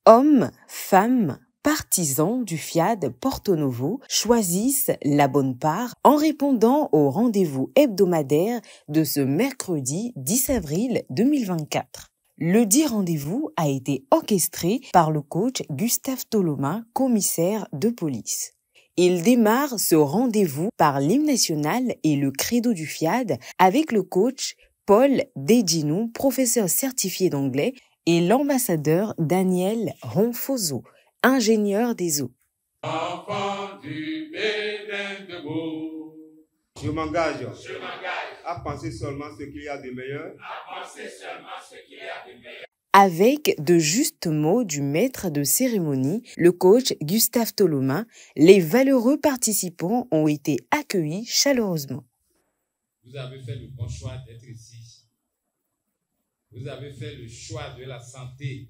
Hommes, femmes, partisans du FIAD Porto Novo choisissent la bonne part en répondant au rendez-vous hebdomadaire de ce mercredi 10 avril 2024. Le dit rendez-vous a été orchestré par le coach Gustave Toloma, commissaire de police. Il démarre ce rendez-vous par l'hymne national et le credo du FIAD avec le coach Paul Dedinou, professeur certifié d'anglais, et l'ambassadeur Daniel Ronfoso, ingénieur des eaux. Enfant du Bénin de Beau, Je m'engage à penser seulement ce qu'il y a de meilleur, Avec de justes mots du maître de cérémonie, le coach Gustave Toloma, les valeureux participants ont été accueillis chaleureusement. Vous avez fait le bon choix d'être ici. Vous avez fait le choix de la santé.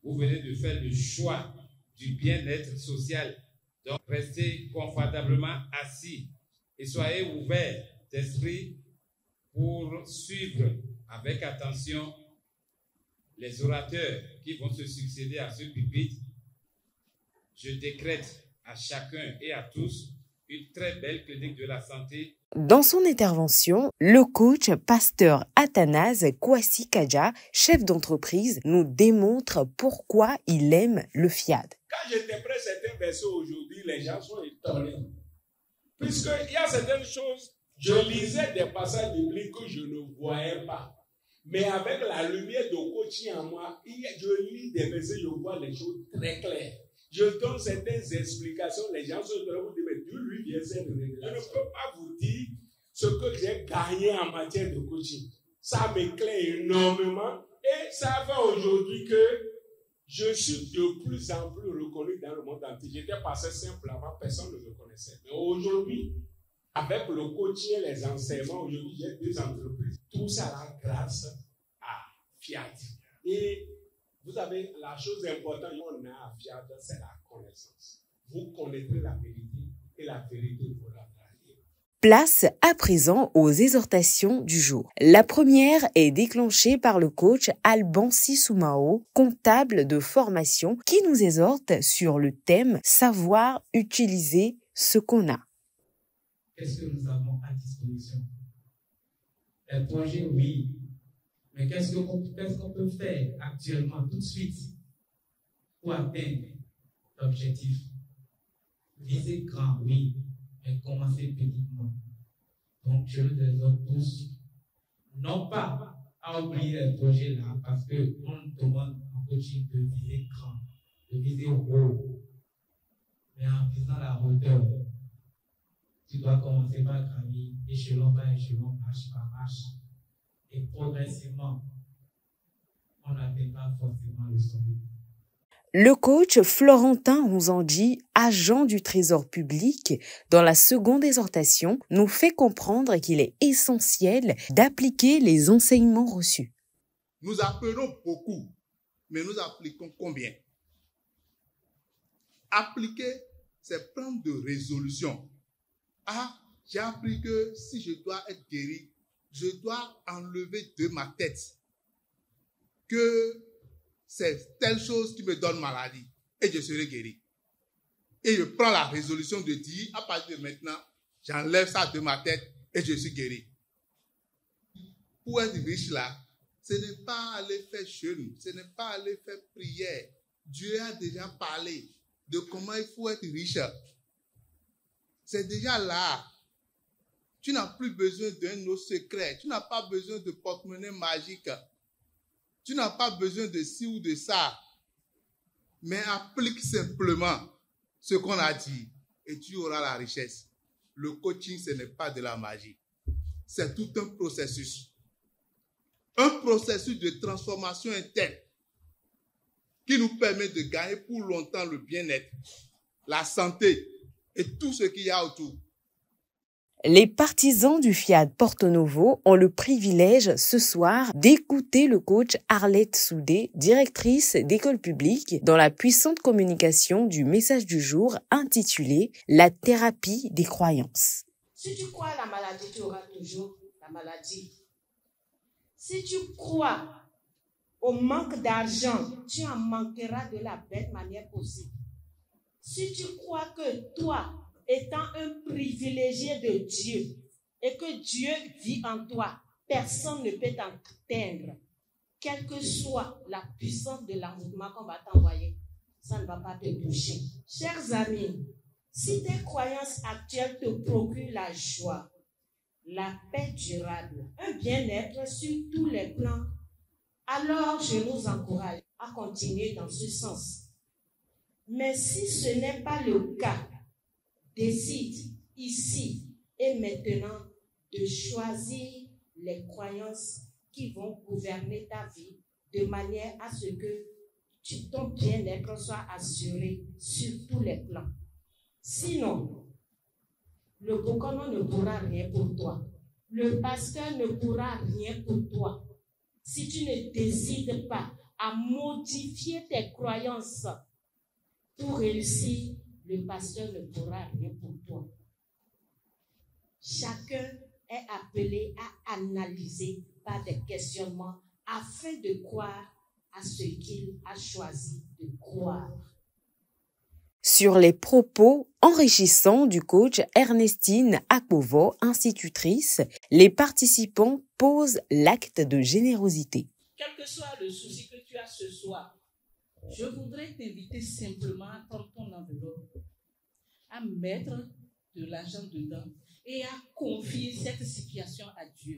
Vous venez de faire le choix du bien-être social. Donc, restez confortablement assis et soyez ouverts d'esprit pour suivre avec attention les orateurs qui vont se succéder à ce pupitre. Je décrète à chacun et à tous une très belle clinique de la santé. Dans son intervention, le coach pasteur Athanase Kouassi-Kadja, chef d'entreprise, nous démontre pourquoi il aime le FIAD. Quand j'interprète certains versets aujourd'hui, les gens sont étonnés. Puisqu'il y a certaines choses, je lisais des passages bibliques que je ne voyais pas. Mais avec la lumière de coaching en moi, je lis des versets, je vois les choses très claires. Je donne certaines explications, les gens se demandent, mais d'où lui vient cette révélation? Je ne peux pas vous dire ce que j'ai gagné en matière de coaching. Ça m'éclaire énormément et ça fait aujourd'hui que je suis de plus en plus reconnu dans le monde entier. J'étais passé simplement, personne ne me connaissait. Mais aujourd'hui, avec le coaching et les enseignements, aujourd'hui, j'ai 2 entreprises. Tout ça là grâce à FIAD. Et vous savez, la chose importante qu'on a à FIAD, c'est la connaissance. Vous connaîtrez la vérité et la vérité vous la trahir. Place à présent aux exhortations du jour. La première est déclenchée par le coach Alban Sissoumao, comptable de formation, qui nous exhorte sur le thème « Savoir utiliser ce qu'on a ». Qu'est-ce que nous avons à disposition? Les projets, oui. Mais qu'est-ce qu'on peut faire actuellement, tout de suite, pour atteindre l'objectif? Viser grand, oui, mais commencer petitement. Donc, je les exhorte tous, non pas à oublier les projets là, parce qu'on nous demande en coaching de viser grand, de viser haut, mais en visant la hauteur. Tu dois commencer par gravir, échelon par échelon, marche par marche. Et progressivement, on n'atteindra forcément le sommet. Le coach Florentin Rouzandji, agent du Trésor public, dans la seconde exhortation, nous fait comprendre qu'il est essentiel d'appliquer les enseignements reçus. Nous apprenons beaucoup, mais nous appliquons combien? Appliquer, c'est prendre de résolution. Ah, j'ai appris que si je dois être guéri, je dois enlever de ma tête que c'est telle chose qui me donne maladie et je serai guéri. Et je prends la résolution de dire, à partir de maintenant, j'enlève ça de ma tête et je suis guéri. Pour être riche là, ce n'est pas aller faire jeûne, ce n'est pas aller faire prière. Dieu a déjà parlé de comment il faut être riche. C'est déjà là. Tu n'as plus besoin d'un autre secret. Tu n'as pas besoin de porte-monnaie magique. Tu n'as pas besoin de ci ou de ça. Mais applique simplement ce qu'on a dit et tu auras la richesse. Le coaching, ce n'est pas de la magie. C'est tout un processus. Un processus de transformation interne qui nous permet de gagner pour longtemps le bien-être, la santé et tout ce qu'il y a autour. Les partisans du FIAD Porto Novo ont le privilège ce soir d'écouter le coach Arlette Soudé, directrice d'école publique, dans la puissante communication du message du jour intitulé « La thérapie des croyances ». Si tu crois à la maladie, tu auras toujours la maladie. Si tu crois au manque d'argent, tu en manqueras de la belle manière possible. Si tu crois que toi, étant un privilégié de Dieu, et que Dieu vit en toi, personne ne peut t'atteindre, quelle que soit la puissance de l'envoûtement qu'on va t'envoyer, ça ne va pas te toucher. Chers amis, si tes croyances actuelles te procurent la joie, la paix durable, un bien-être sur tous les plans, alors je nous encourage à continuer dans ce sens. Mais si ce n'est pas le cas, décide ici et maintenant de choisir les croyances qui vont gouverner ta vie de manière à ce que ton bien-être soit assuré sur tous les plans. Sinon, le Bokono ne pourra rien pour toi. Le pasteur ne pourra rien pour toi. Si tu ne décides pas à modifier tes croyances pour réussir, le pasteur ne pourra rien pour toi. Chacun est appelé à analyser par des questionnements afin de croire à ce qu'il a choisi de croire. Sur les propos enrichissants du coach Ernestine Akpovo, institutrice, les participants posent l'acte de générosité. Quel que soit le souci que tu as ce soir, je voudrais t'inviter simplement à prendre ton enveloppe, à mettre de l'argent dedans et à confier cette situation à Dieu.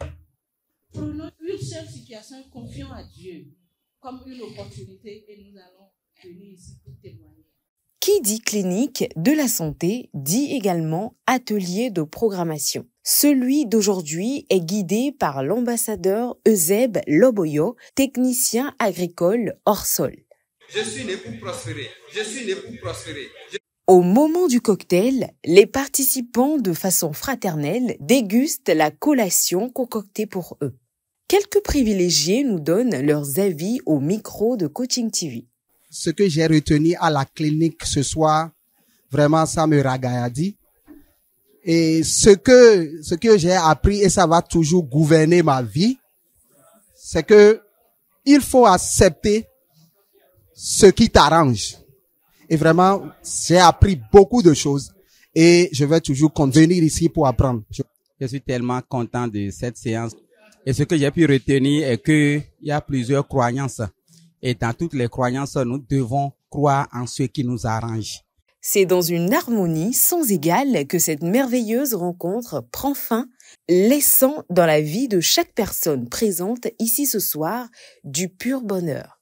Prenons une seule situation, confions à Dieu comme une opportunité et nous allons venir ici pour témoigner. Qui dit clinique de la santé dit également atelier de programmation. Celui d'aujourd'hui est guidé par l'ambassadeur Euseb Loboyo, technicien agricole hors sol. Je suis né pour prospérer. Je suis né pour prospérer. Au moment du cocktail, les participants, de façon fraternelle, dégustent la collation concoctée pour eux. Quelques privilégiés nous donnent leurs avis au micro de Coaching TV. Ce que j'ai retenu à la clinique ce soir, vraiment ça me ragailladit. Et ce que j'ai appris, et ça va toujours gouverner ma vie, c'est que il faut accepter ce qui t'arrange. Et vraiment, j'ai appris beaucoup de choses et je vais toujours venir ici pour apprendre. Je suis tellement content de cette séance. Et ce que j'ai pu retenir est qu'il y a plusieurs croyances. Et dans toutes les croyances, nous devons croire en ce qui nous arrange. C'est dans une harmonie sans égale que cette merveilleuse rencontre prend fin, laissant dans la vie de chaque personne présente ici ce soir du pur bonheur.